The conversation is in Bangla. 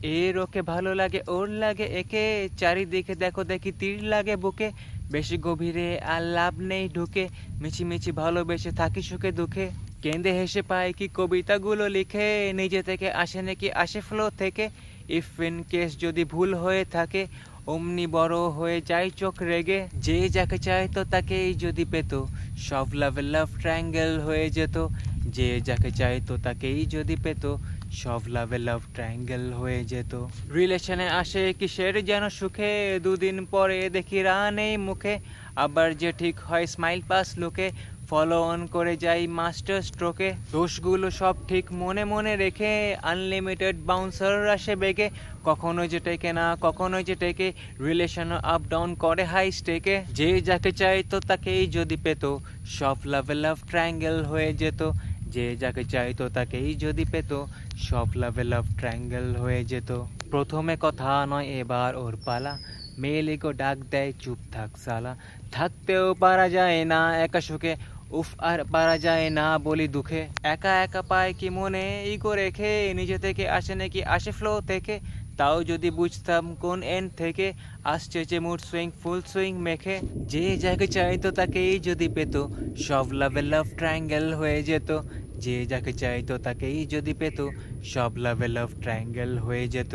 এর ওকে ভালো লাগে ওর লাগে একে, চারিদিকে দেখো দেখি তীর লাগে বুকে, বেশি গভীরে আর লাভ নেই ঢুকে, মিছিমিছি ভালোবেসে থাকি সুখে দুঃখে, কেঁদে হেসে পায় কি কবিতাগুলো লিখে, নিজে থেকে আসে নাকি আসে ফ্লো থেকে, ইফ ইন কেস যদি ভুল হয়ে থাকে, অমনি বড় হয়ে যায় চোখ রেগে, যে যাকে চাইতো তাকেই যদি পেত, সব লাভে লাভ ট্রায়াঙ্গেল হয়ে যেত, যে যাকে চাইতো তাকেই যদি পেত, সব লাভে লাভ ট্রায়াঙ্গেল হয়ে যেত। রিলেশনে আসে কিসের যেন সুখে, দুদিন পরে দেখি রানেই মুখে, আবার যে ঠিক হয় স্মাইল পাস লুকে, ফলো অন করে যাই মাস্টার স্ট্রোকে, দোষগুলো সব ঠিক মনে মনে রেখে, আনলিমিটেড বাউন্সার আসে বেগে, কখনো যে টেকে না কখনো যে টেকে, রিলেশন আপ ডাউন করে হাই স্টেকে, যে যাকে চাইতো তাকেই যদি পেত, সব লাভে লাভ ট্রায়াঙ্গেল হয়ে যেত, যে যাকে চাইতো তাকেই যদি পেত, সব লাভে লাভ ট্রায়াঙ্গেল হয়ে যেত। প্রথমে কথা নয় এবার ওর পালা, মেয়েলিগো ডাক দেয় চুপ থাক সালা, থাকতেও পারা যায় না একা সুখে, উফ আর পারা যায় না বলি দুঃখে, একা একা পায় কি মনে ইগো রেখে, নিজে থেকে আসে নাকি আসে ফ্লো থেকে, তাও যদি বুঝতাম কোন এন্ড থেকে, আসছে যে মুড সুইং ফুল সুইং মেখে, যে যাকে চাইতো তাকেই যদি পেত, সব লাভে লাভ ট্রায়াঙ্গেল হয়ে যেত, যে যাকে চাইতো তাকেই যদি পেত, সব লাভে লাভ ট্রায়াঙ্গেল হয়ে যেত।